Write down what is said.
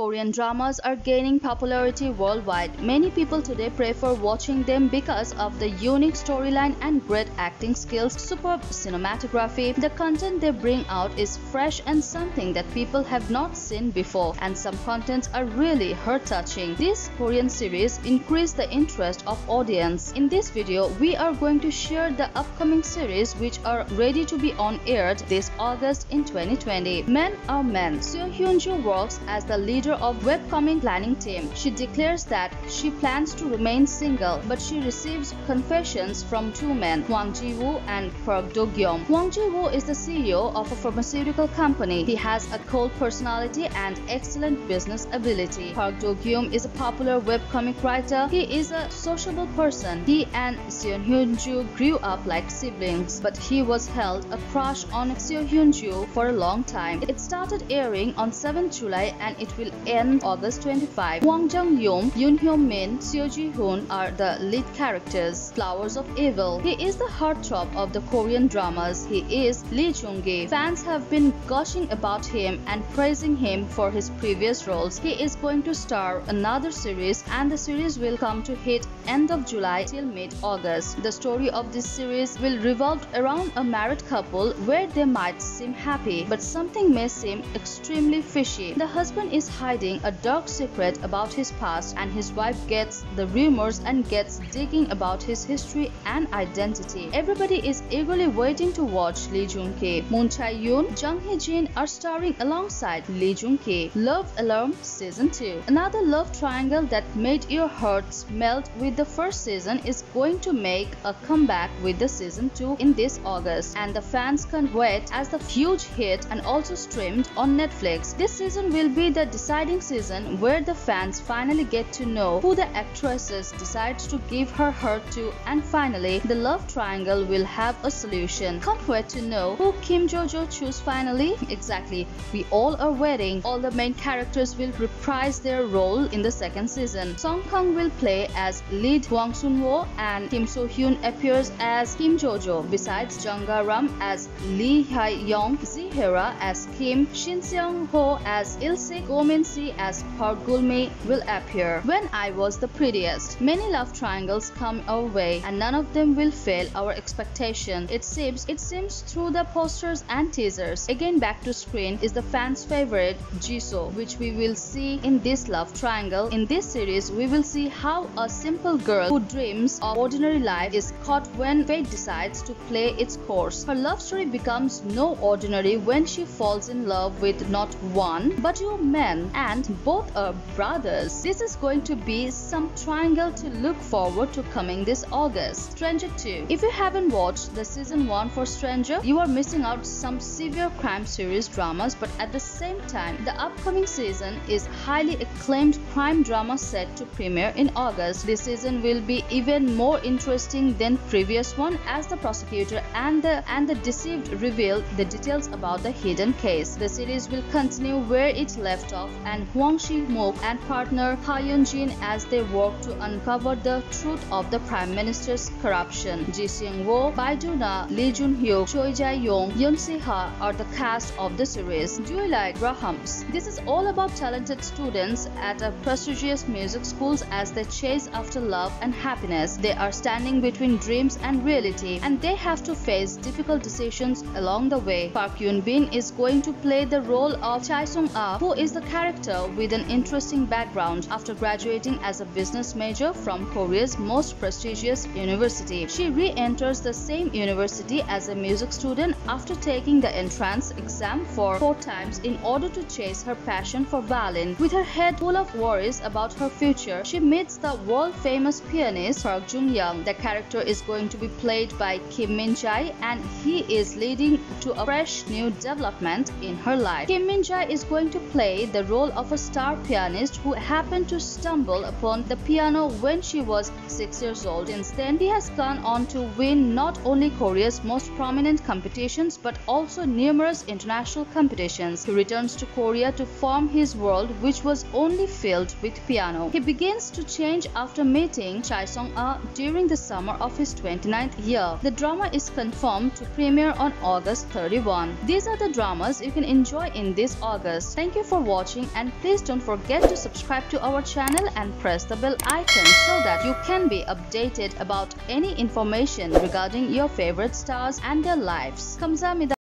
Korean dramas are gaining popularity worldwide. Many people today prefer watching them because of the unique storyline and great acting skills, superb cinematography. The content they bring out is fresh and something that people have not seen before, and some contents are really heart-touching. This Korean series increased the interest of audience. In this video, we are going to share the upcoming series which are ready to be on aired this August in 2020. Men Are Men. Seo Hyun-joo works as the leader of webcomic planning team. She declares that she plans to remain single, but she receives confessions from two men, Hwang Ji-woo and Park Do-gyum. Hwang Ji-woo is the CEO of a pharmaceutical company. He has a cold personality and excellent business ability. Park Do-gyum is a popular webcomic writer. He is a sociable person. He and Seo Hyun-joo grew up like siblings, but he was held a crush on Seo Hyun-joo for a long time. It started airing on 7th July and it will end August 25. Hwang Jung-yoon, Yoon Hyo-min, Seo Ji-hoon are the lead characters. Flowers of Evil. He is the heartthrob of the Korean dramas. He is Lee Jung-gi. Fans have been gushing about him and praising him for his previous roles. He is going to star another series, and the series will come to hit end of July till mid-August. The story of this series will revolve around a married couple where they might seem happy, but something may seem extremely fishy. The husband is hiding a dark secret about his past, and his wife gets the rumors and gets digging about his history and identity. Everybody is eagerly waiting to watch Lee Jung-ki. Moon Chae-yoon, Jung Hee-jin are starring alongside Lee Jung-ki. Love Alarm Season 2. Another love triangle that made your hearts melt with the first season is going to make a comeback with the Season 2 in this August, and the fans can't wait as the huge hit and also streamed on Netflix. This season will be the deciding season where the fans finally get to know who the actresses decides to give her heart to, and finally the love triangle will have a solution. Can't wait to know who Kim Jo-jo choose finally. Exactly, we all are waiting. All the main characters will reprise their role in the second season. Song Kang will play as lead Hwang Sun-woo and Kim So-hyun appears as Kim Jo-jo. Besides Jung Ga-ram as Lee Hae-young, Ji-hera as Kim, Shin Seong-ho as Il-sik, Go Min-si as Park Gul-mi will appear. When I Was the Prettiest. Many love triangles come our way and none of them will fail our expectation. It seems through the posters and teasers. Again back to screen is the fans' favorite Jisoo, which we will see in this love triangle. In this series, we will see how a simple girl who dreams of ordinary life is caught when fate decides to play its course. Her love story becomes no ordinary when she falls in love with not one but two men, and both are brothers. This is going to be some triangle to look forward to coming this August. Stranger 2. If you haven't watched the season 1 for Stranger, you are missing out some severe crime series dramas, but at the same time, the upcoming season is highly acclaimed crime drama set to premiere in August. This season will be even more interesting than previous one as the prosecutor and the deceived reveal the details about the hidden case. The series will continue where it left off, and Hwang Si-mook and partner Ha Yeon-jin as they work to uncover the truth of the Prime Minister's corruption. Ji Seung-woo, Bae Do-na, Lee Jun-hyuk, Choi Jae-yong, Yoon Si-ha are the cast of the series. Do you like Grahams? This is all about talented students at a prestigious music schools as they chase after love and happiness. They are standing between dreams and reality, and they have to face difficult decisions along the way. Park Yoon-bin is going to play the role of Chae Sung-ah, who is the character with an interesting background. After graduating as a business major from Korea's most prestigious university, she re-enters the same university as a music student after taking the entrance exam for 4 times in order to chase her passion for violin. With her head full of worries about her future, she meets the world-famous pianist Park Jung-young. The character is going to be played by Kim Min-jae, and he is leading to a fresh new development in her life. Kim Min-jae is going to play the role of a star pianist who happened to stumble upon the piano when she was 6 years old. Since then, he has gone on to win not only Korea's most prominent competitions but also numerous international competitions. He returns to Korea to form his world, which was only filled with piano. He begins to change after meeting Chae Sung-ah during the summer of his 29th year. The drama is confirmed to premiere on August 31. This These are the dramas you can enjoy in this August. Thank you for watching, and please don't forget to subscribe to our channel and press the bell icon so that you can be updated about any information regarding your favorite stars and their lives. 감사합니다.